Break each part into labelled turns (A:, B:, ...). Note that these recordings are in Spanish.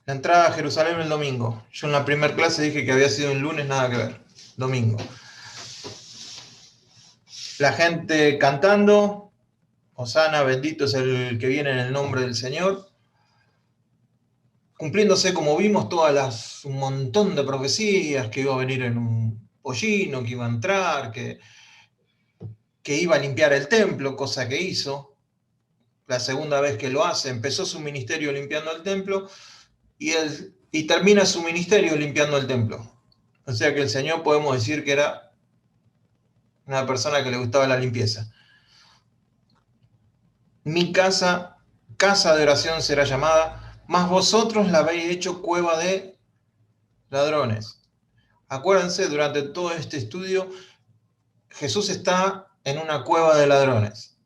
A: La entrada a Jerusalén el domingo. Yo en la primera clase dije que había sido un lunes, nada que ver. Domingo. La gente cantando, Hosana, bendito es el que viene en el nombre del Señor. Cumpliéndose, como vimos, un montón de profecías, que iba a venir en un pollino, que iba a entrar, que iba a limpiar el templo, cosa que hizo. La segunda vez que lo hace, empezó su ministerio limpiando el templo y termina su ministerio limpiando el templo. O sea que el Señor podemos decir que era una persona que le gustaba la limpieza. Mi casa, casa de oración será llamada, mas vosotros la habéis hecho cueva de ladrones. Acuérdense, durante todo este estudio, Jesús está en una cueva de ladrones.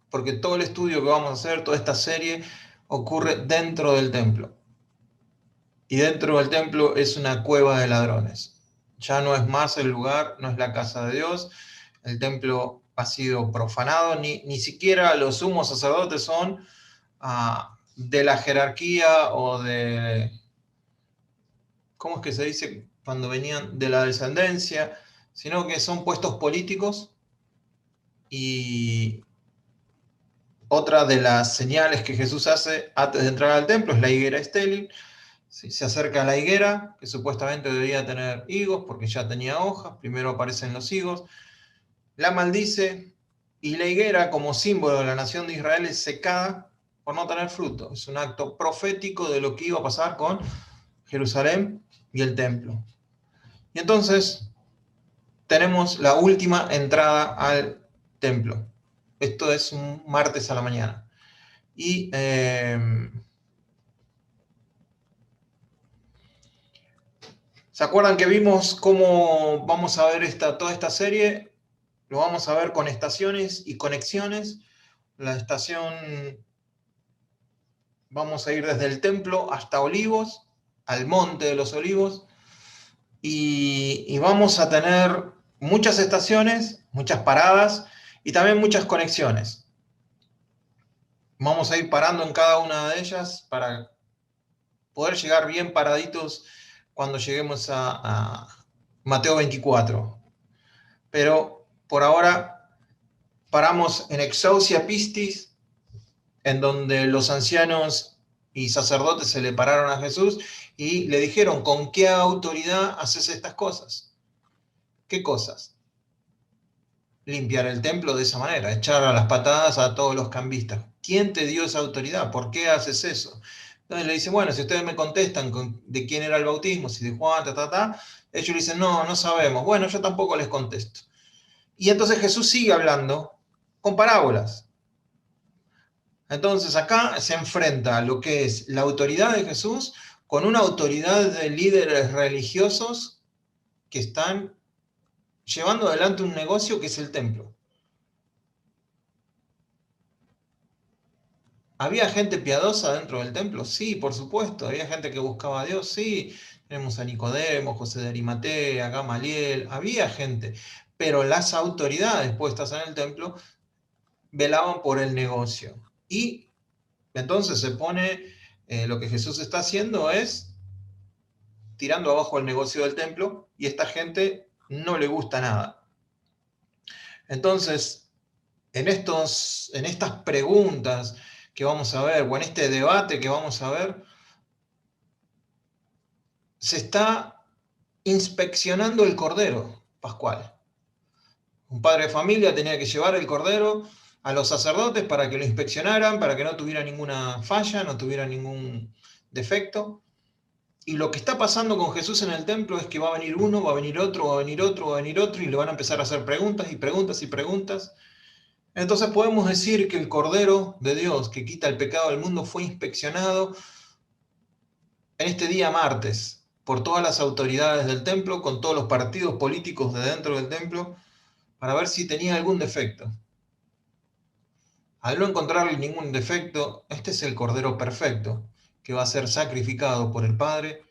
A: Porque todo el estudio que vamos a hacer, toda esta serie, ocurre dentro del templo. Y dentro del templo es una cueva de ladrones. Ya no es más el lugar, no es la casa de Dios. El templo ha sido profanado, ni siquiera los sumos sacerdotes son de la jerarquía o de, ¿cómo es que se dice? Cuando venían de la descendencia, sino que son puestos políticos. Y otra de las señales que Jesús hace antes de entrar al templo es la higuera estéril. Se acerca a la higuera, que supuestamente debía tener higos, porque ya tenía hojas, primero aparecen los higos, la maldice, y la higuera, como símbolo de la nación de Israel, es secada por no tener fruto. Es un acto profético de lo que iba a pasar con Jerusalén y el templo. Y entonces tenemos la última entrada al templo. Esto es un martes a la mañana. Y ¿se acuerdan que vimos cómo vamos a ver toda esta serie? Lo vamos a ver con estaciones y conexiones. La estación, vamos a ir desde el templo hasta Olivos, al monte de los Olivos, y vamos a tener muchas estaciones, muchas paradas y también muchas conexiones. Vamos a ir parando en cada una de ellas para poder llegar bien paraditos cuando lleguemos a Mateo 24. Pero por ahora paramos en Exousia Pistis, en donde los ancianos y sacerdotes se le pararon a Jesús y le dijeron, ¿con qué autoridad haces estas cosas? ¿Qué cosas? Limpiar el templo de esa manera, echar a las patadas a todos los cambistas. ¿Quién te dio esa autoridad? ¿Por qué haces eso? Entonces le dicen, bueno, si ustedes me contestan de quién era el bautismo, si de Juan, ellos le dicen, no, no sabemos. Bueno, yo tampoco les contesto. Y entonces Jesús sigue hablando con parábolas. Entonces acá se enfrenta a lo que es la autoridad de Jesús con una autoridad de líderes religiosos que están llevando adelante un negocio que es el templo. ¿Había gente piadosa dentro del templo? Sí, por supuesto. ¿Había gente que buscaba a Dios? Sí. Tenemos a Nicodemo, José de Arimatea, Gamaliel. Había gente. Pero las autoridades puestas en el templo velaban por el negocio. Y entonces se pone, lo que Jesús está haciendo es tirando abajo el negocio del templo y a esta gente no le gusta nada. Entonces, en estas preguntas que vamos a ver, o en este debate que vamos a ver, se está inspeccionando el cordero pascual. Un padre de familia tenía que llevar el cordero a los sacerdotes para que lo inspeccionaran, para que no tuviera ninguna falla, no tuviera ningún defecto. Y lo que está pasando con Jesús en el templo es que va a venir uno, va a venir otro, va a venir otro, va a venir otro, y le van a empezar a hacer preguntas y preguntas y preguntas. Entonces podemos decir que el Cordero de Dios que quita el pecado del mundo fue inspeccionado en este día martes por todas las autoridades del templo, con todos los partidos políticos de dentro del templo, para ver si tenía algún defecto. Al no encontrarle ningún defecto, este es el Cordero perfecto que va a ser sacrificado por el Padre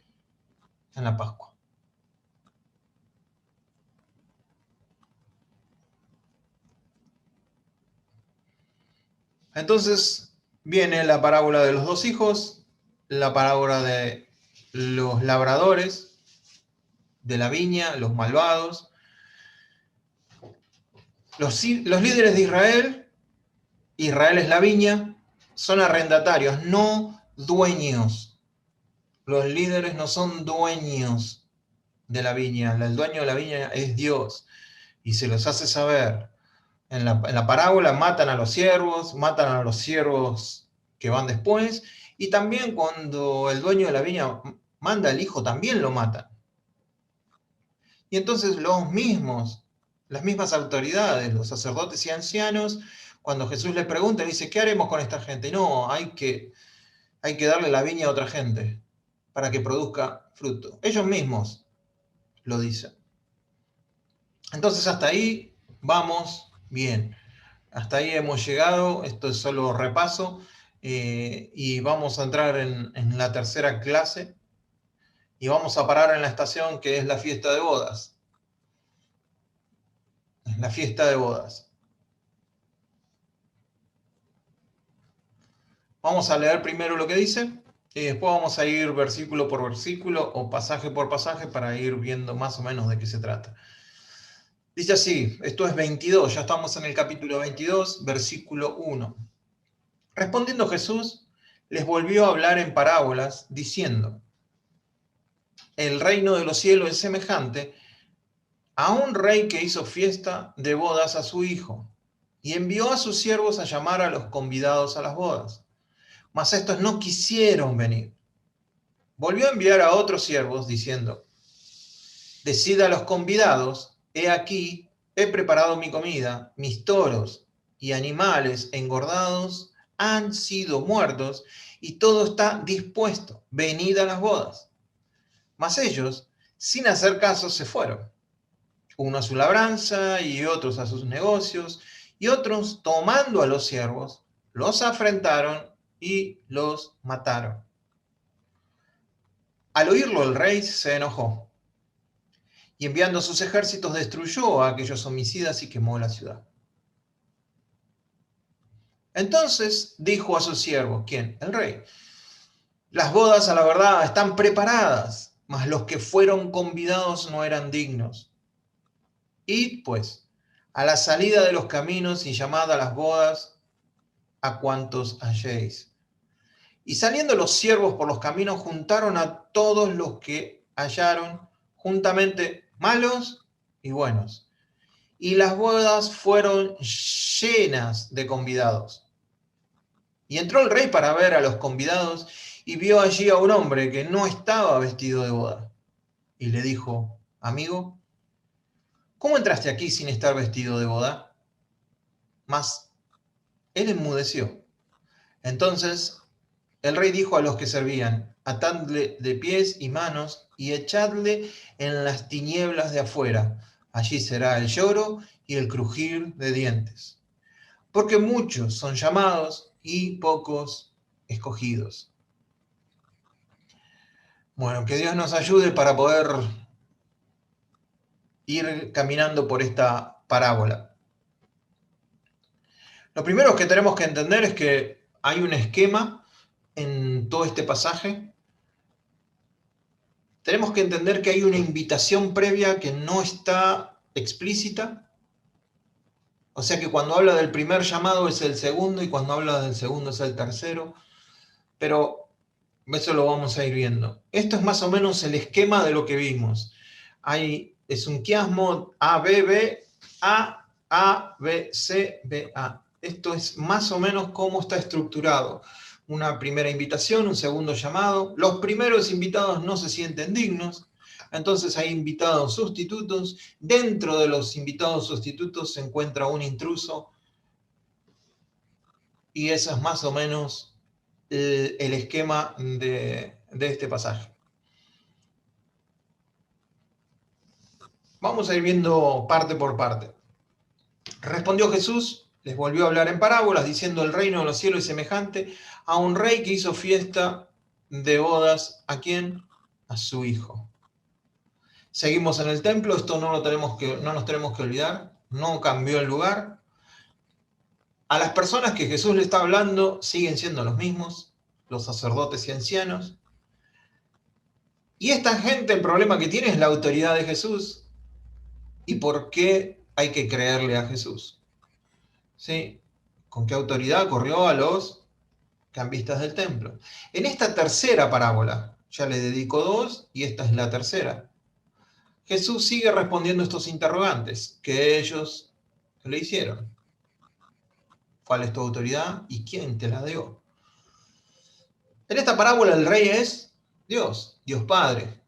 A: en la Pascua. Entonces, Viene la parábola de los dos hijos, la parábola de los labradores de la viña, los malvados, los líderes de Israel. Israel es la viña, son arrendatarios, no dueños. Los líderes no son dueños de la viña, el dueño de la viña es Dios y se los hace saber. En la parábola matan a los siervos que van después, y también cuando el dueño de la viña manda al hijo, también lo matan. Y entonces las mismas autoridades, los sacerdotes y ancianos, cuando Jesús les pregunta, dice, ¿qué haremos con esta gente? No, hay que darle la viña a otra gente para que produzca fruto. Ellos mismos lo dicen. Entonces hasta ahí vamos bien. Hasta ahí hemos llegado, esto es solo repaso, y vamos a entrar en la tercera clase y vamos a parar en la estación que es la fiesta de bodas. La fiesta de bodas. Vamos a leer primero lo que dice y después vamos a ir versículo por versículo o pasaje por pasaje para ir viendo más o menos de qué se trata. Dice así, esto es 22, ya estamos en el capítulo 22, versículo 1. Respondiendo Jesús, les volvió a hablar en parábolas, diciendo, el reino de los cielos es semejante a un rey que hizo fiesta de bodas a su hijo, y envió a sus siervos a llamar a los convidados a las bodas. Mas estos no quisieron venir. Volvió a enviar a otros siervos, diciendo, decid a los convidados, he aquí, he preparado mi comida, mis toros y animales engordados han sido muertos, y todo está dispuesto, venid a las bodas. Mas ellos, sin hacer caso, se fueron, uno a su labranza y otros a sus negocios, y otros, tomando a los siervos, los afrentaron y los mataron. Al oírlo el rey se enojó, y enviando sus ejércitos destruyó a aquellos homicidas y quemó la ciudad. Entonces dijo a sus siervos, ¿quién? El rey, las bodas a la verdad están preparadas, mas los que fueron convidados no eran dignos. Id pues a la salida de los caminos y llamad a las bodas a cuantos halléis. Y saliendo los siervos por los caminos, juntaron a todos los que hallaron, juntamente malos y buenos. Y las bodas fueron llenas de convidados. Y entró el rey para ver a los convidados y vio allí a un hombre que no estaba vestido de boda. Y le dijo, amigo, ¿cómo entraste aquí sin estar vestido de boda? Mas él enmudeció. Entonces el rey dijo a los que servían, atadle de pies y manos y echadle en las tinieblas de afuera. Allí será el lloro y el crujir de dientes. Porque muchos son llamados y pocos escogidos. Bueno, que Dios nos ayude para poder ir caminando por esta parábola. Lo primero que tenemos que entender es que hay un esquema en todo este pasaje. Tenemos que entender que hay una invitación previa que no está explícita. O sea que cuando habla del primer llamado es el segundo y cuando habla del segundo es el tercero. Pero eso lo vamos a ir viendo. Esto es más o menos el esquema de lo que vimos. Es un quiasmo A, B, B, A, B, C, B, A. Esto es más o menos cómo está estructurado. Una primera invitación, un segundo llamado. Los primeros invitados no se sienten dignos, entonces hay invitados sustitutos. Dentro de los invitados sustitutos se encuentra un intruso y eso es más o menos el esquema de este pasaje. Vamos a ir viendo parte por parte. Respondió Jesús, les volvió a hablar en parábolas, diciendo, el reino de los cielos es semejante a un rey que hizo fiesta de bodas. ¿A quién? A su hijo. Seguimos en el templo, esto no nos tenemos que olvidar, no cambió el lugar. A las personas que Jesús le está hablando siguen siendo los mismos, los sacerdotes y ancianos. Y esta gente, el problema que tiene es la autoridad de Jesús y por qué hay que creerle a Jesús. ¿Sí? ¿Con qué autoridad corrió a los cambistas del templo? En esta tercera parábola, ya le dedico 2 y esta es la tercera, Jesús sigue respondiendo estos interrogantes que ellos le hicieron. ¿Cuál es tu autoridad y quién te la dio? En esta parábola el rey es Dios, Dios Padre.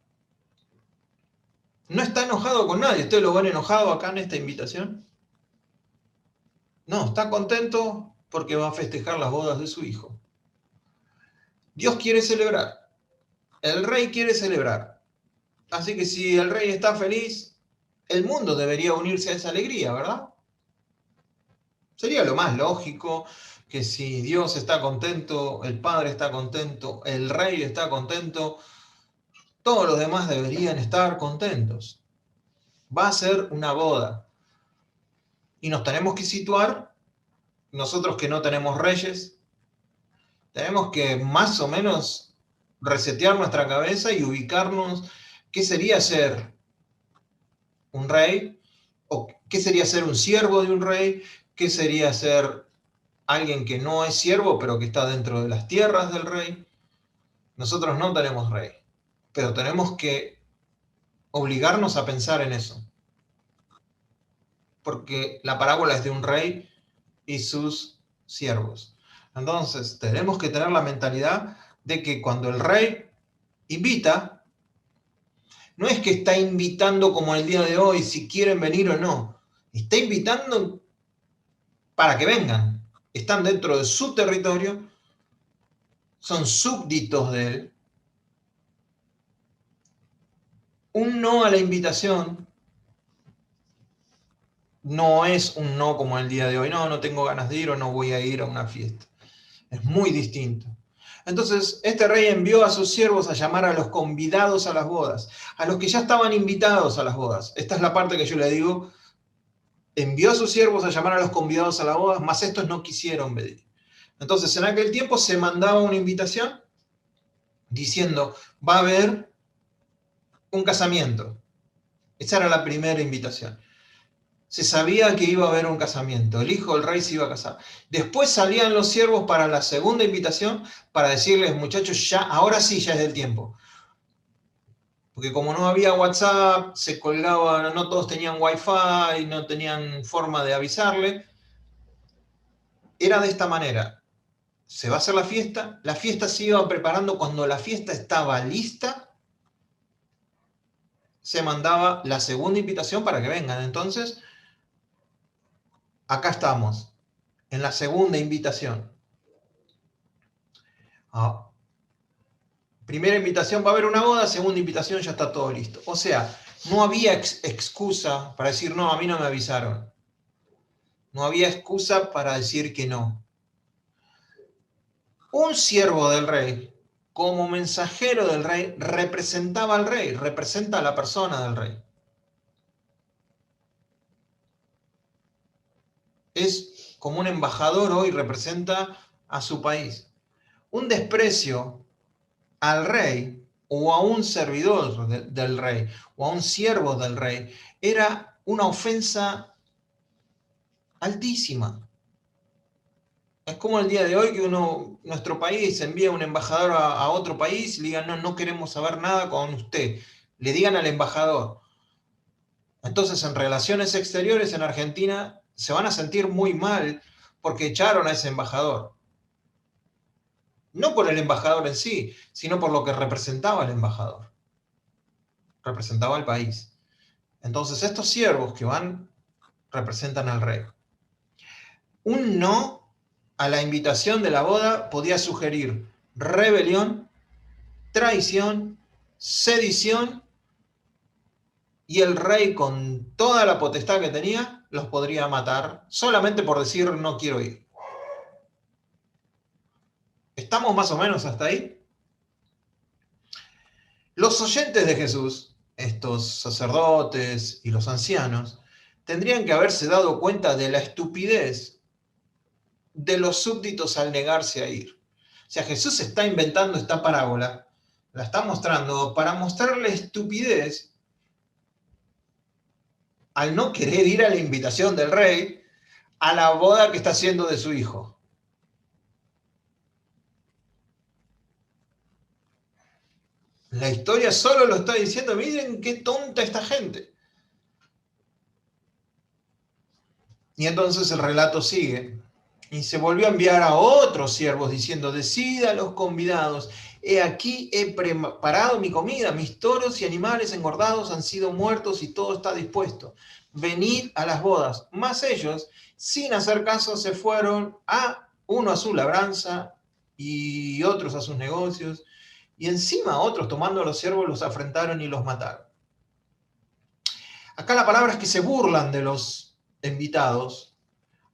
A: No está enojado con nadie. ¿Ustedes lo ven enojado acá en esta invitación? No, está contento porque va a festejar las bodas de su hijo. Dios quiere celebrar. El rey quiere celebrar. Así que si el rey está feliz, el mundo debería unirse a esa alegría, ¿verdad? Sería lo más lógico que si Dios está contento, el Padre está contento, el Rey está contento, todos los demás deberían estar contentos. Va a ser una boda. Y nos tenemos que situar, nosotros que no tenemos reyes, tenemos que más o menos resetear nuestra cabeza y ubicarnos qué sería ser un rey, o qué sería ser un siervo de un rey, qué sería ser alguien que no es siervo, pero que está dentro de las tierras del rey. Nosotros no tenemos rey, pero tenemos que obligarnos a pensar en eso. Porque la parábola es de un rey y sus siervos. Entonces, tenemos que tener la mentalidad de que cuando el rey invita, no es que está invitando como el día de hoy, si quieren venir o no. Está invitando para que vengan. Están dentro de su territorio, son súbditos de él. Un no a la invitación no es un no como el día de hoy. No, no tengo ganas de ir o no voy a ir a una fiesta. Es muy distinto. Entonces, este rey envió a sus siervos a llamar a los convidados a las bodas, a los que ya estaban invitados a las bodas. Esta es la parte que yo le digo. Envió a sus siervos a llamar a los convidados a las bodas, mas estos no quisieron venir. Entonces, en aquel tiempo se mandaba una invitación diciendo, va a haber un casamiento. Esa era la primera invitación. Se sabía que iba a haber un casamiento, el hijo del rey se iba a casar. Después salían los siervos para la segunda invitación para decirles, muchachos, ya, ahora sí ya es el tiempo. Porque como no había WhatsApp, se colgaban, no todos tenían Wi-Fi, no tenían forma de avisarle. Era de esta manera. Se va a hacer la fiesta se iba preparando. Cuando la fiesta estaba lista, se mandaba la segunda invitación para que vengan. Entonces, acá estamos, en la segunda invitación. Primera invitación, va a haber una boda, segunda invitación, ya está todo listo. O sea, no había excusa para decir, no, a mí no me avisaron. No había excusa para decir que no. Un siervo del rey, como mensajero del rey, representaba al rey, representa a la persona del rey. Es como un embajador hoy, representa a su país. Un desprecio al rey o a un servidor del rey o a un siervo del rey era una ofensa altísima. Es como el día de hoy que nuestro país envía un embajador a otro país y le digan, no, no queremos saber nada con usted. Le digan al embajador. Entonces, en relaciones exteriores en Argentina se van a sentir muy mal porque echaron a ese embajador. No por el embajador en sí, sino por lo que representaba el embajador. Representaba al país. Entonces, estos siervos que van representan al rey. Un no a la invitación de la boda podía sugerir rebelión, traición, sedición, y el rey, con toda la potestad que tenía, los podría matar solamente por decir no quiero ir. ¿Estamos más o menos hasta ahí? Los oyentes de Jesús, estos sacerdotes y los ancianos, tendrían que haberse dado cuenta de la estupidez de los súbditos al negarse a ir. O sea, Jesús está inventando esta parábola, la está mostrando para mostrarle estupidez al no querer ir a la invitación del rey a la boda que está haciendo de su hijo. La historia solo lo está diciendo, miren qué tonta esta gente. Y entonces el relato sigue. Y se volvió a enviar a otros siervos diciendo, decid a los convidados, he aquí he preparado mi comida, mis toros y animales engordados han sido muertos y todo está dispuesto. Venid a las bodas. Mas ellos, sin hacer caso, se fueron uno a su labranza y otros a sus negocios, y encima otros, tomando a los siervos, los afrentaron y los mataron. Acá la palabra es que se burlan de los invitados.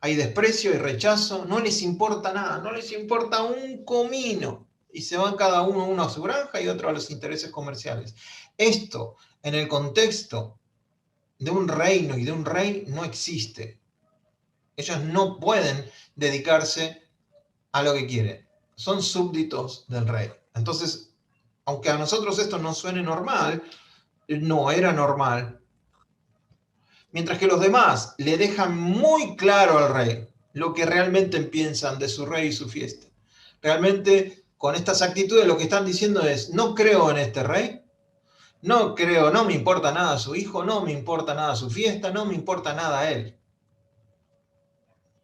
A: Hay desprecio y rechazo, no les importa nada, no les importa un comino. Y se van cada uno a su granja y otro a los intereses comerciales. Esto, en el contexto de un reino y de un rey, no existe. Ellos no pueden dedicarse a lo que quieren. Son súbditos del rey. Entonces, aunque a nosotros esto no suene normal, no era normal. Mientras que los demás le dejan muy claro al rey lo que realmente piensan de su rey y su fiesta. Realmente, con estas actitudes lo que están diciendo es, no creo en este rey, no creo, no me importa nada su hijo, no me importa nada su fiesta, no me importa nada él.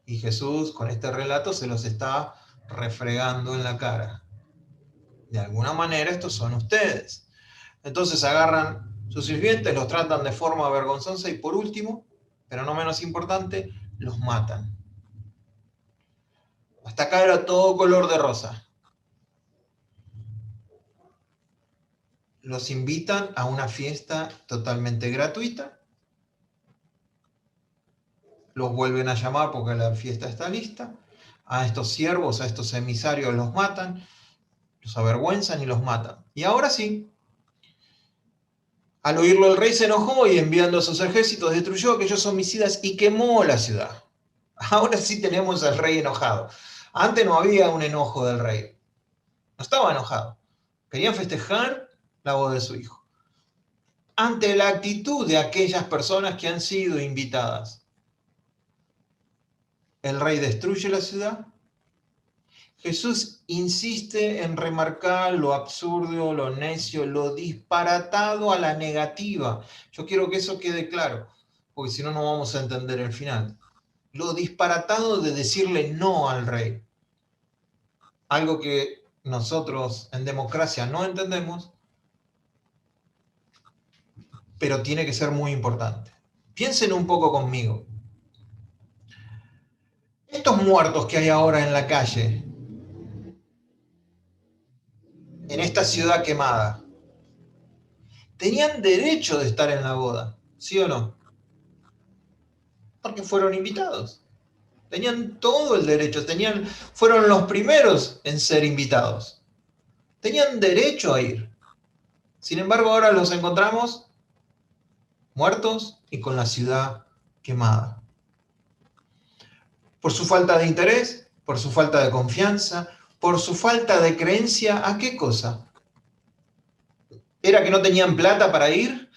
A: Y Jesús con este relato se los está refregando en la cara. De alguna manera estos son ustedes. Entonces agarran sus sirvientes, los tratan de forma vergonzosa y por último, pero no menos importante, los matan. Hasta acá era todo color de rosa. Los invitan a una fiesta totalmente gratuita. Los vuelven a llamar porque la fiesta está lista. A estos siervos, a estos emisarios los matan, los avergüenzan y los matan. Y ahora sí, al oírlo el rey se enojó y enviando a sus ejércitos destruyó a aquellos homicidas y quemó la ciudad. Ahora sí tenemos al rey enojado. Antes no había un enojo del rey. No estaba enojado. Querían festejar la boda de su hijo. Ante la actitud de aquellas personas que han sido invitadas, el rey destruye la ciudad. Jesús insiste en remarcar lo absurdo, lo necio, lo disparatado a la negativa. Yo quiero que eso quede claro, porque si no, no vamos a entender el final. Lo disparatado de decirle no al rey. Algo que nosotros en democracia no entendemos, pero tiene que ser muy importante. Piensen un poco conmigo. Estos muertos que hay ahora en la calle, en esta ciudad quemada, tenían derecho de estar en la boda, ¿sí o no? Porque fueron invitados. Tenían todo el derecho, fueron los primeros en ser invitados. Tenían derecho a ir. Sin embargo, ahora los encontramos muertos y con la ciudad quemada. Por su falta de interés, por su falta de confianza, por su falta de creencia, ¿a qué cosa? ¿Era que no tenían plata para ir?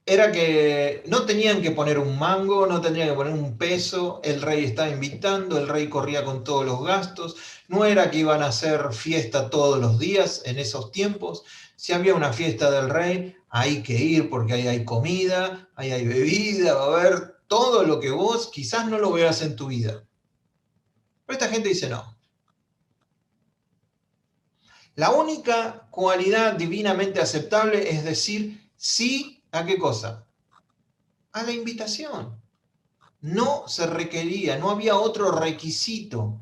A: ¿Era que no tenían que poner un mango, no tenían que poner un peso? El rey estaba invitando, el rey corría con todos los gastos. No era que iban a hacer fiesta todos los días en esos tiempos. Si había una fiesta del rey, hay que ir porque ahí hay comida, ahí hay bebida, va a haber todo lo que vos quizás no lo veas en tu vida. Pero esta gente dice no. La única cualidad divinamente aceptable es decir sí a qué cosa. A la invitación. No se requería, no había otro requisito.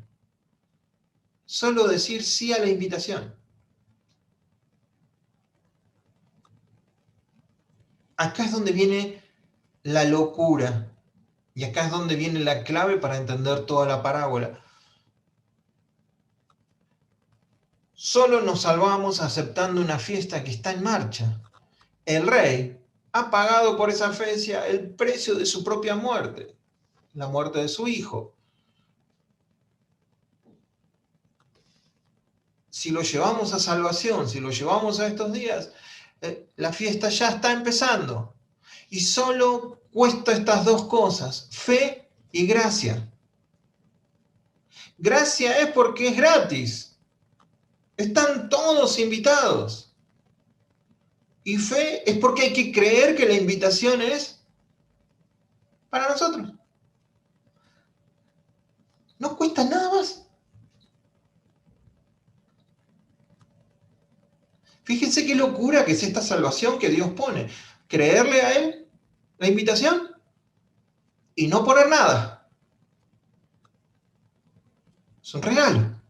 A: Solo decir sí a la invitación. Acá es donde viene la locura. Y acá es donde viene la clave para entender toda la parábola. Solo nos salvamos aceptando una fiesta que está en marcha. El rey ha pagado por esa fiesta el precio de su propia muerte, la muerte de su hijo. si lo llevamos a salvación, si lo llevamos a estos días, la fiesta ya está empezando. Y solo cuesta estas dos cosas, fe y gracia. Gracia es porque es gratis. Están todos invitados. Y fe es porque hay que creer que la invitación es para nosotros. No cuesta nada más. Fíjense qué locura que es esta salvación que Dios pone. Creerle a Él, la invitación, y no poner nada. Es un regalo.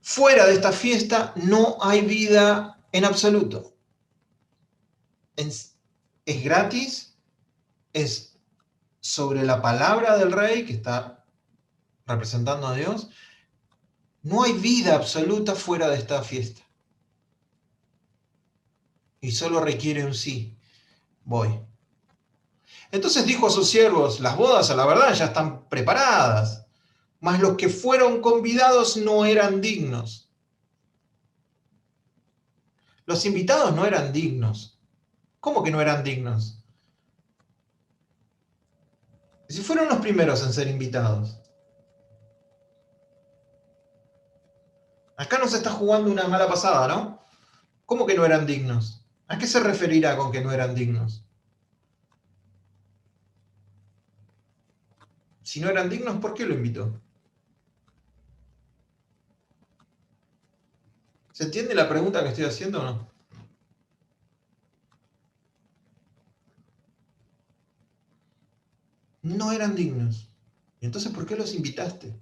A: Fuera de esta fiesta no hay vida en absoluto. Es gratis, es sobre la palabra del rey que está representando a Dios. No hay vida absoluta fuera de esta fiesta. Y solo requiere un sí. Voy. Entonces dijo a sus siervos, las bodas a la verdad ya están preparadas, mas los que fueron convidados no eran dignos. Los invitados no eran dignos. ¿Cómo que no eran dignos? Si fueron los primeros en ser invitados. Acá nos está jugando una mala pasada, ¿no? ¿Cómo que no eran dignos? ¿A qué se referirá con que no eran dignos? Si no eran dignos, ¿por qué lo invitó? ¿Se entiende la pregunta que estoy haciendo o no? No eran dignos. ¿Y entonces por qué los invitaste?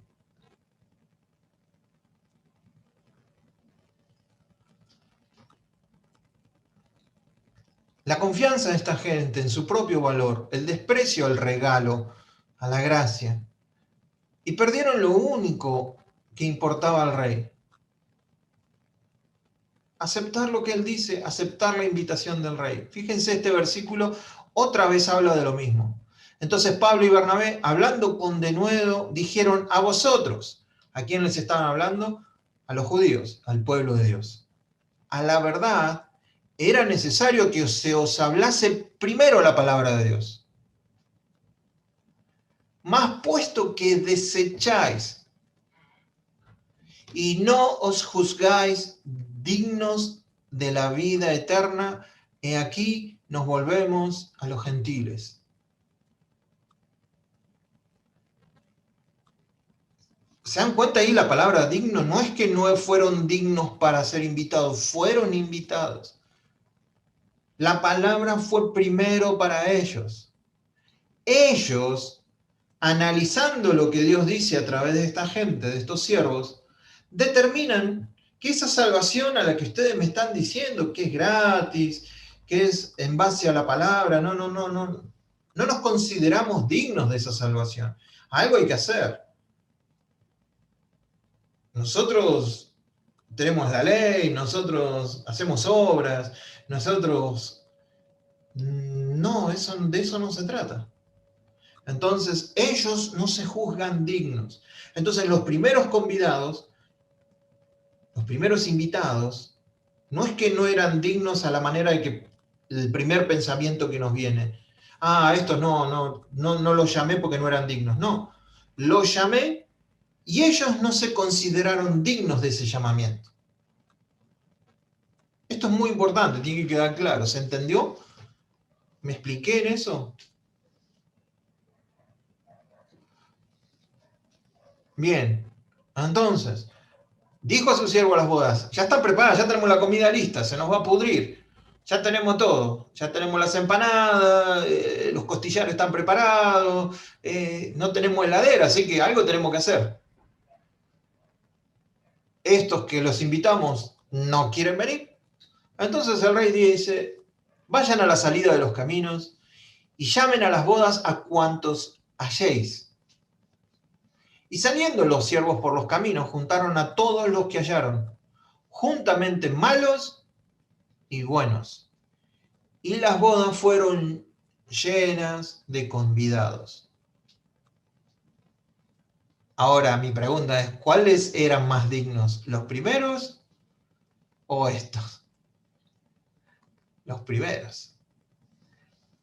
A: La confianza de esta gente en su propio valor, el desprecio al regalo, a la gracia, y perdieron lo único que importaba al rey. Aceptar lo que él dice, aceptar la invitación del rey. Fíjense, este versículo otra vez habla de lo mismo. Entonces Pablo y Bernabé, hablando con denuedo, dijeron a vosotros. ¿A quién les estaban hablando? A los judíos, al pueblo de Dios. A la verdad, era necesario que se os hablase primero la palabra de Dios. Mas puesto que desecháis y no os juzgáis dignos de la vida eterna, he aquí nos volvemos a los gentiles. ¿Se dan cuenta ahí la palabra digno? No es que no fueron dignos para ser invitados, fueron invitados. La palabra fue primero para ellos. Ellos, analizando lo que Dios dice a través de esta gente, de estos siervos, determinan que esa salvación a la que ustedes me están diciendo, que es gratis, que es en base a la palabra, no nos consideramos dignos de esa salvación. Algo hay que hacer. Nosotros tenemos la ley, nosotros hacemos obras, nosotros... No, de eso no se trata. Entonces, ellos no se juzgan dignos. Entonces, los primeros convidados, los primeros invitados, no es que no eran dignos a la manera de que el primer pensamiento que nos viene. Estos no los llamé porque no eran dignos. No, los llamé y ellos no se consideraron dignos de ese llamamiento. Esto es muy importante, tiene que quedar claro. ¿Se entendió? ¿Me expliqué en eso? Bien, entonces, dijo a su siervo a las bodas, ya están preparadas, ya tenemos la comida lista, se nos va a pudrir, ya tenemos todo, ya tenemos las empanadas, los costillares están preparados, no tenemos heladera, así que algo tenemos que hacer. Estos que los invitamos no quieren venir. Entonces el rey dice, vayan a la salida de los caminos y llamen a las bodas a cuantos halléis. Y saliendo los siervos por los caminos, juntaron a todos los que hallaron, juntamente malos y buenos. Y las bodas fueron llenas de convidados. Ahora, mi pregunta es, ¿cuáles eran más dignos? ¿Los primeros o estos? Los primeros.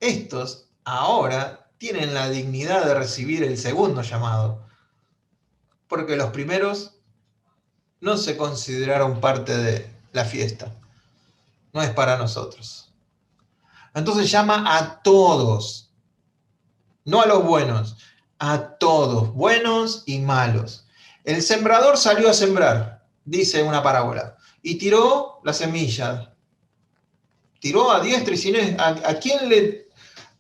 A: Estos ahora tienen la dignidad de recibir el segundo llamado, porque los primeros no se consideraron parte de la fiesta. No es para nosotros. Entonces llama a todos, no a los buenos, a todos, buenos y malos. El sembrador salió a sembrar, dice una parábola, y tiró la semilla. Tiró a diestra y siniestra. ¿A quién le...?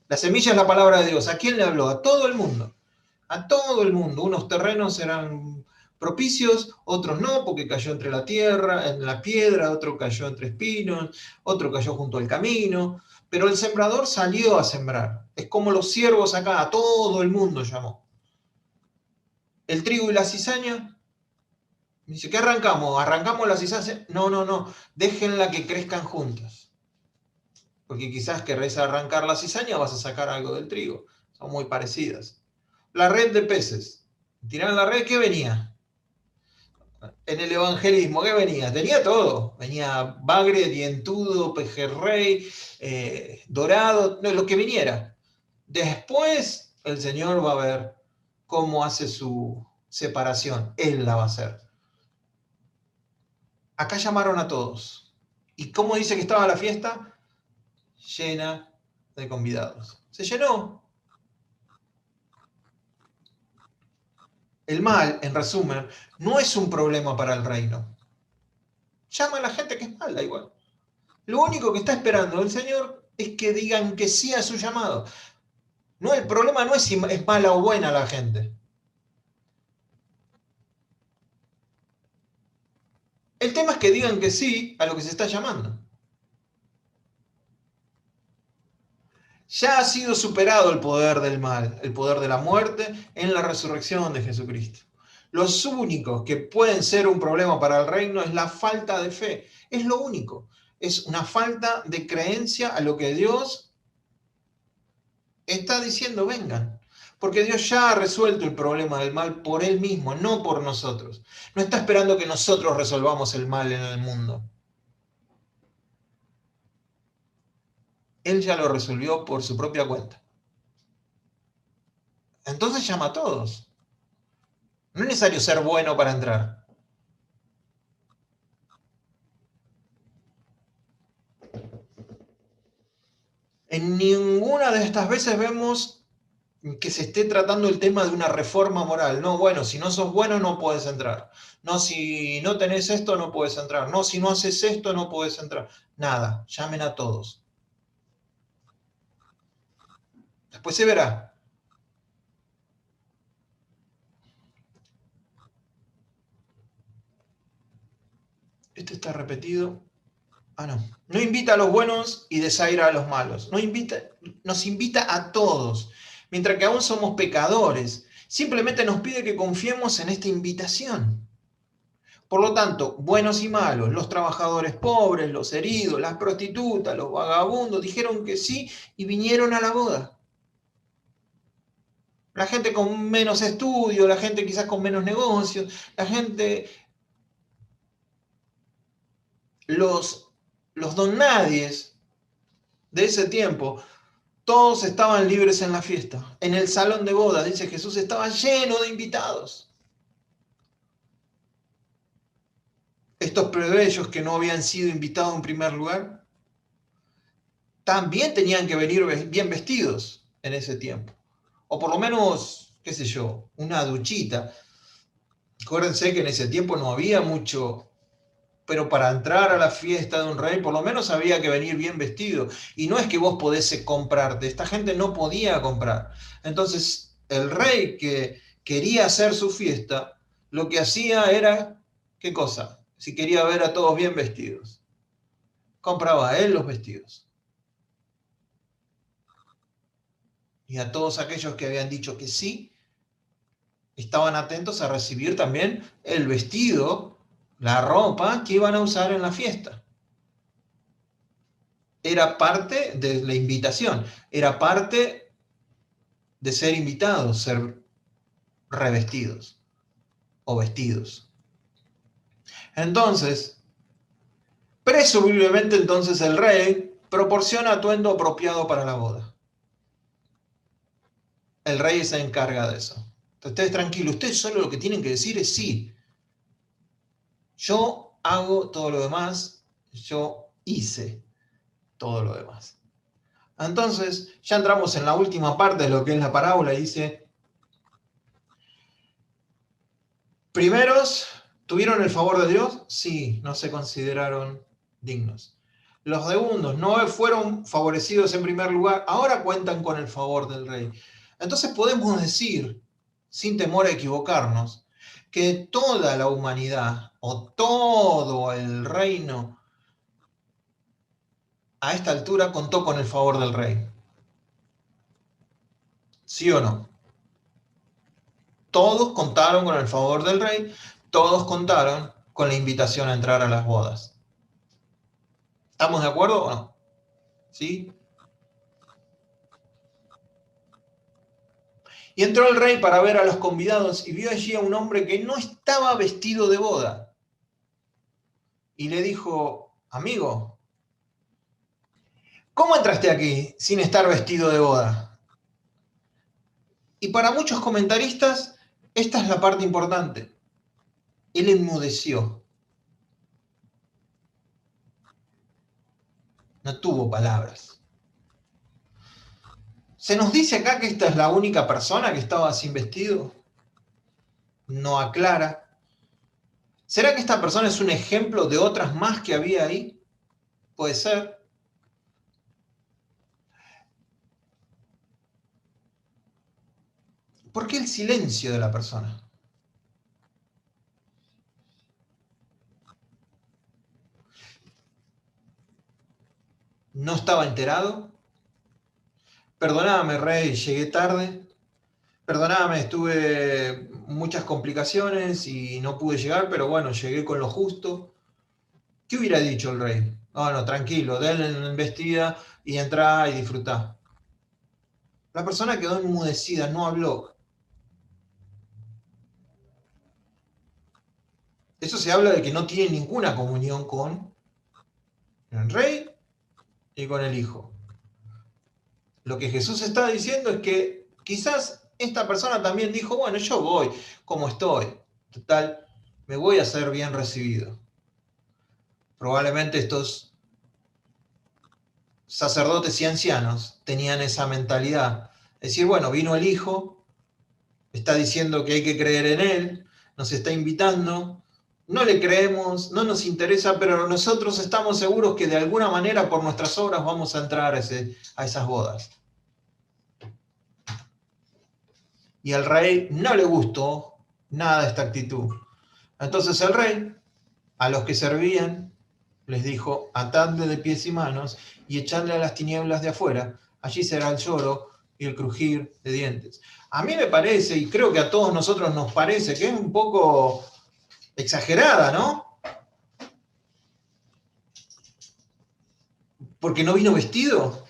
A: La semilla es la palabra de Dios. ¿A quién le habló? A todo el mundo. A todo el mundo. Unos terrenos eran propicios, otros no, porque cayó entre la tierra, en la piedra, otro cayó entre espinos, otro cayó junto al camino. Pero el sembrador salió a sembrar. Es como los siervos acá, a todo el mundo llamó. El trigo y la cizaña, dice, ¿qué arrancamos? ¿Arrancamos la cizaña? No, no, no. Déjenla que crezcan juntas. Porque quizás querés arrancar la cizaña, vas a sacar algo del trigo. Son muy parecidas. La red de peces. Tirar la red, ¿qué venía? En el evangelismo, ¿qué venía? Tenía todo. Venía bagre, dientudo, pejerrey, dorado, no, lo que viniera. Después el Señor va a ver cómo hace su separación. Él la va a hacer. Acá llamaron a todos. ¿Y cómo dice que estaba la fiesta? Llena de convidados. Se llenó. El mal, en resumen, no es un problema para el reino. Llama a la gente que es mala igual. Lo único que está esperando el Señor es que digan que sí a su llamado. No, el problema no es si es mala o buena la gente. El tema es que digan que sí a lo que se está llamando. Ya ha sido superado el poder del mal, el poder de la muerte en la resurrección de Jesucristo. Los únicos que pueden ser un problema para el reino es la falta de fe. Es lo único. Es una falta de creencia a lo que Dios está diciendo, vengan. Porque Dios ya ha resuelto el problema del mal por Él mismo, no por nosotros. No está esperando que nosotros resolvamos el mal en el mundo. Él ya lo resolvió por su propia cuenta. Entonces llama a todos. No es necesario ser bueno para entrar. En ninguna de estas veces vemos que se esté tratando el tema de una reforma moral. No, bueno, si no sos bueno no puedes entrar. No, si no tenés esto no puedes entrar. No, si no haces esto no puedes entrar. Nada, llamen a todos. Después se verá. Este está repetido. Ah, no. No invita a los buenos y desaira a los malos. No invita, nos invita a todos, mientras que aún somos pecadores. Simplemente nos pide que confiemos en esta invitación. Por lo tanto, buenos y malos, los trabajadores pobres, los heridos, las prostitutas, los vagabundos, dijeron que sí y vinieron a la boda. La gente con menos estudio, la gente quizás con menos negocios, la gente, los don nadies de ese tiempo, todos estaban libres en la fiesta. En el salón de bodas, dice Jesús, estaba lleno de invitados. Estos plebeyos que no habían sido invitados en primer lugar, también tenían que venir bien vestidos en ese tiempo. O por lo menos, qué sé yo, una duchita. Acuérdense que en ese tiempo no había mucho, pero para entrar a la fiesta de un rey, por lo menos había que venir bien vestido. Y no es que vos podés comprarte, esta gente no podía comprar. Entonces, el rey que quería hacer su fiesta, lo que hacía era, ¿qué cosa? Si quería ver a todos bien vestidos, compraba a él los vestidos. Y a todos aquellos que habían dicho que sí, estaban atentos a recibir también el vestido, la ropa que iban a usar en la fiesta. Era parte de la invitación, era parte de ser invitados, ser revestidos. o vestidos. Entonces, presumiblemente entonces el rey proporciona atuendo apropiado para la boda. El rey se encarga de eso. Entonces, ustedes tranquilos, ustedes solo lo que tienen que decir es sí. Yo hago todo lo demás, yo hice todo lo demás. Entonces, ya entramos en la última parte de lo que es la parábola y dice, primeros, ¿tuvieron el favor de Dios? Sí, no se consideraron dignos. Los segundos no fueron favorecidos en primer lugar, ahora cuentan con el favor del rey. Entonces podemos decir, sin temor a equivocarnos, que toda la humanidad o todo el reino a esta altura contó con el favor del rey. ¿Sí o no? Todos contaron con el favor del rey, todos contaron con la invitación a entrar a las bodas. ¿Estamos de acuerdo o no? ¿Sí? Y entró el rey para ver a los convidados y vio allí a un hombre que no estaba vestido de boda. Y le dijo, amigo, ¿cómo entraste aquí sin estar vestido de boda? Y para muchos comentaristas, esta es la parte importante. Él enmudeció. No tuvo palabras. ¿Se nos dice acá que esta es la única persona que estaba sin vestido? No aclara. ¿Será que esta persona es un ejemplo de otras más que había ahí? Puede ser. ¿Por qué el silencio de la persona? ¿No estaba enterado? Perdóname, rey, llegué tarde. Perdóname, tuve muchas complicaciones y no pude llegar, pero bueno, llegué con lo justo. ¿Qué hubiera dicho el rey? No, tranquilo, denle la embestida y entrá y disfrutá. La persona quedó enmudecida, no habló. Eso se habla de que no tiene ninguna comunión con el rey y con el hijo. Lo que Jesús está diciendo es que quizás esta persona también dijo, bueno, yo voy como estoy, total, me voy a ser bien recibido. Probablemente estos sacerdotes y ancianos tenían esa mentalidad. Es decir, bueno, vino el hijo, está diciendo que hay que creer en él, nos está invitando, no le creemos, no nos interesa, pero nosotros estamos seguros que de alguna manera por nuestras obras vamos a entrar a esas bodas. Y al rey no le gustó nada de esta actitud. Entonces el rey, a los que servían, les dijo, atadle de pies y manos y echadle a las tinieblas de afuera, allí será el lloro y el crujir de dientes. A mí me parece, y creo que a todos nosotros nos parece, que es un poco exagerada, ¿no? Porque no vino vestido.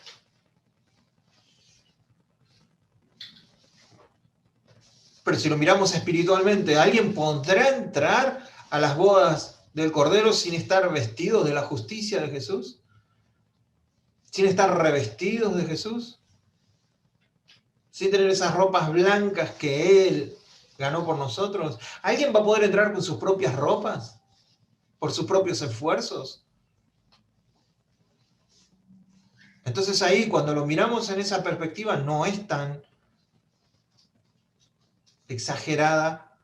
A: Pero si lo miramos espiritualmente, ¿alguien podrá entrar a las bodas del Cordero sin estar vestidos de la justicia de Jesús? ¿Sin estar revestidos de Jesús? ¿Sin tener esas ropas blancas que Él ganó por nosotros? ¿Alguien va a poder entrar con sus propias ropas? ¿Por sus propios esfuerzos? Entonces ahí, cuando lo miramos en esa perspectiva, no es tan exagerada.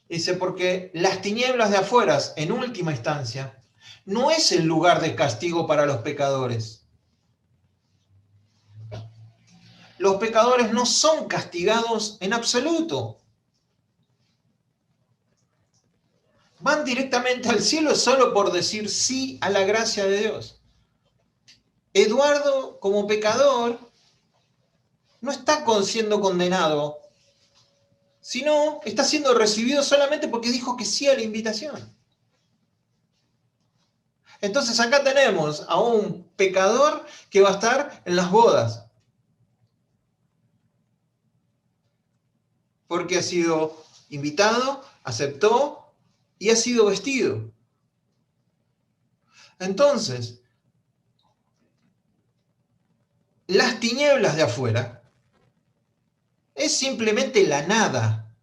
A: Dice, porque las tinieblas de afuera, en última instancia, no es el lugar de castigo para los pecadores. Los pecadores no son castigados en absoluto. Van directamente al cielo solo por decir sí a la gracia de Dios. Eduardo, como pecador, no está siendo condenado, sino está siendo recibido solamente porque dijo que sí a la invitación. Entonces acá tenemos a un pecador que va a estar en las bodas, porque ha sido invitado, aceptó y ha sido vestido. Entonces, las tinieblas de afuera es simplemente la nada.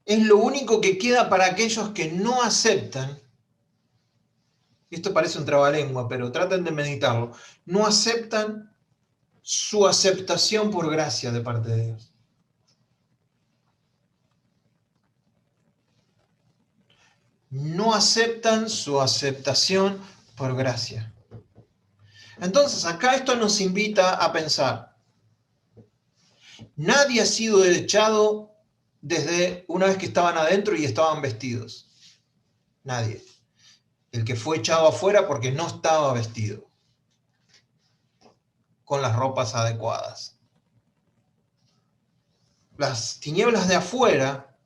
A: Es lo único que queda para aquellos que no aceptan. Esto parece un trabalengua, pero traten de meditarlo. No aceptan su aceptación por gracia de parte de Dios. No aceptan su aceptación por gracia. Entonces, acá esto nos invita a pensar. Nadie ha sido echado desde una vez que estaban adentro y estaban vestidos. Nadie. El que fue echado afuera porque no estaba vestido con las ropas adecuadas. Las tinieblas de afuera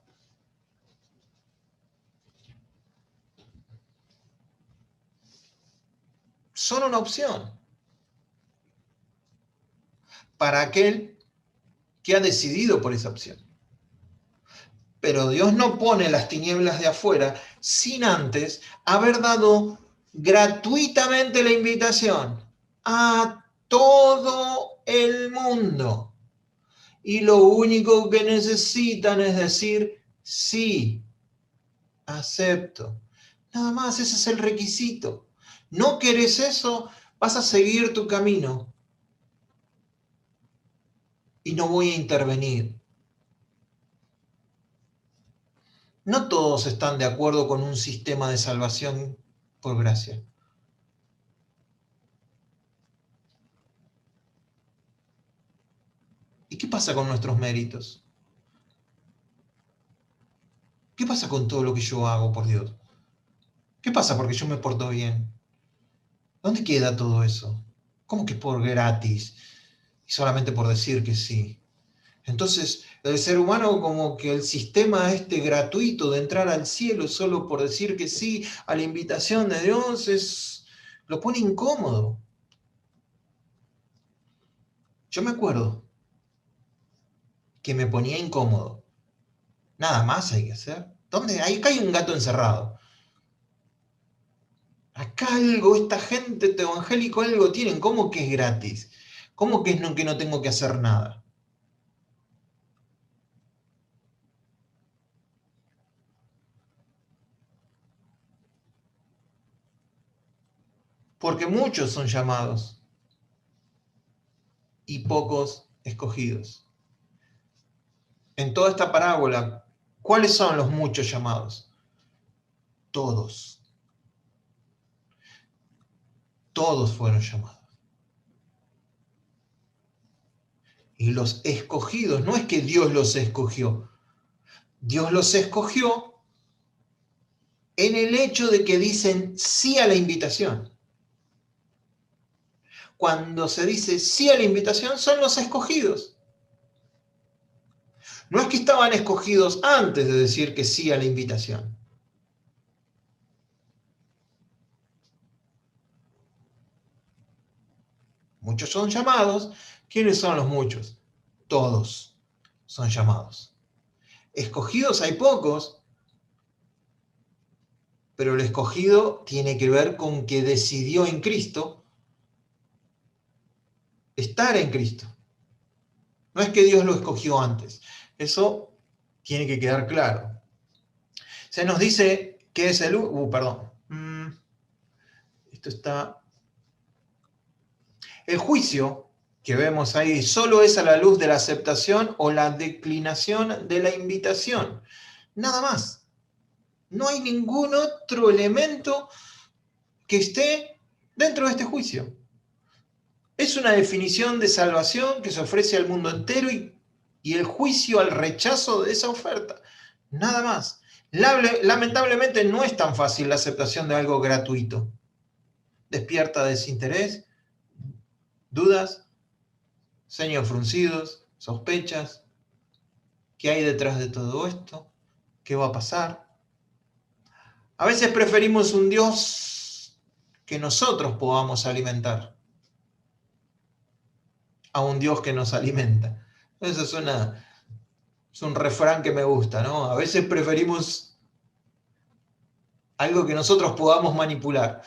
A: son una opción para aquel que ha decidido por esa opción. Pero Dios no pone las tinieblas de afuera sin antes haber dado gratuitamente la invitación a todo el mundo. Y lo único que necesitan es decir, sí, acepto. Nada más, ese es el requisito. ¿No querés eso? Vas a seguir tu camino. Y no voy a intervenir. No todos están de acuerdo con un sistema de salvación por gracia. ¿Y qué pasa con nuestros méritos? ¿Qué pasa con todo lo que yo hago por Dios? ¿Qué pasa porque yo me porto bien? ¿Dónde queda todo eso? ¿Cómo que por gratis? Y solamente por decir que sí. Entonces, el ser humano como que el sistema gratuito de entrar al cielo solo por decir que sí a la invitación de Dios lo pone incómodo. Yo me acuerdo que me ponía incómodo. Nada más hay que hacer. ¿Dónde? Acá hay un gato encerrado. Acá algo, esta gente evangélico algo tienen. ¿Cómo que es gratis? ¿Cómo que que no tengo que hacer nada? Porque muchos son llamados y pocos escogidos. En toda esta parábola, ¿cuáles son los muchos llamados? Todos. Todos fueron llamados. Y los escogidos, no es que Dios los escogió. Dios los escogió en el hecho de que dicen sí a la invitación. Cuando se dice sí a la invitación, son los escogidos. No es que estaban escogidos antes de decir que sí a la invitación. Muchos son llamados. ¿Quiénes son los muchos? Todos son llamados. Escogidos hay pocos, pero el escogido tiene que ver con que decidió en Cristo estar en Cristo. No es que Dios lo escogió antes. Eso tiene que quedar claro. Se nos dice que es el... perdón. Esto está... El juicio que vemos ahí solo es a la luz de la aceptación o la declinación de la invitación. Nada más. No hay ningún otro elemento que esté dentro de este juicio. Es una definición de salvación que se ofrece al mundo entero y el juicio al rechazo de esa oferta. Nada más. Lamentablemente no es tan fácil la aceptación de algo gratuito. Despierta desinterés, dudas, ceños fruncidos, sospechas. ¿Qué hay detrás de todo esto? ¿Qué va a pasar? A veces preferimos un Dios que nosotros podamos alimentar a un Dios que nos alimenta. Eso suena Es un refrán que me gusta, ¿no? A veces preferimos algo que nosotros podamos manipular.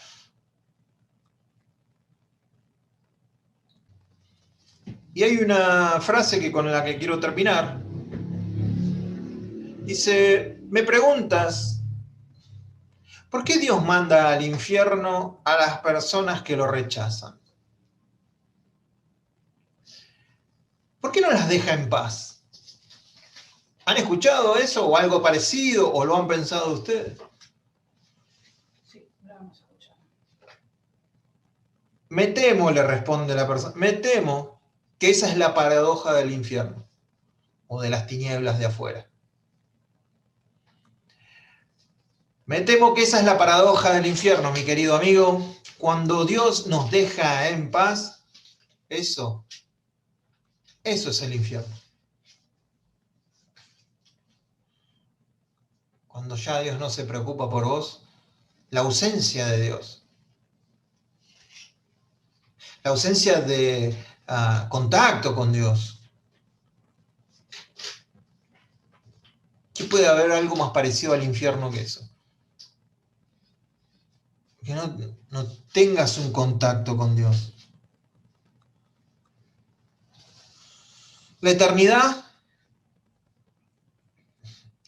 A: Y hay una frase con la que quiero terminar. Dice, me preguntas, ¿por qué Dios manda al infierno a las personas que lo rechazan? ¿Por qué no las deja en paz? ¿Han escuchado eso o algo parecido o lo han pensado ustedes?
B: Sí, lo vamos a escuchar.
A: Me temo, le responde la persona, me temo que esa es la paradoja del infierno o de las tinieblas de afuera. Me temo que esa es la paradoja del infierno, mi querido amigo. Cuando Dios nos deja en paz, eso es el infierno. Cuando ya Dios no se preocupa por vos, la ausencia de Dios, la ausencia de contacto con Dios. ¿Qué puede haber algo más parecido al infierno que eso? Que no tengas un contacto con Dios. La eternidad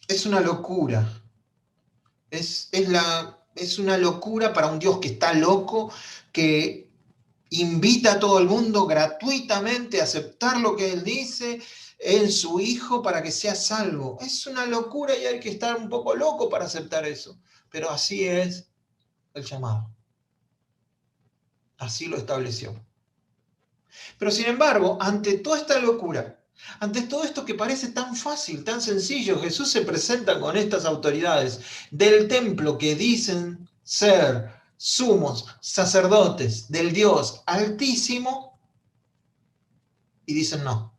A: es una locura. Es una locura para un Dios que está loco, que invita a todo el mundo gratuitamente a aceptar lo que Él dice en su Hijo para que sea salvo. Es una locura y hay que estar un poco loco para aceptar eso. Pero así es el llamado. Así lo estableció. Pero sin embargo, ante toda esta locura, ante todo esto que parece tan fácil, tan sencillo, Jesús se presenta con estas autoridades del templo que dicen ser sumos sacerdotes del Dios Altísimo y dicen no,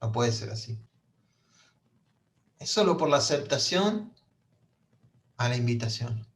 A: no puede ser así. Es solo por la aceptación a la invitación.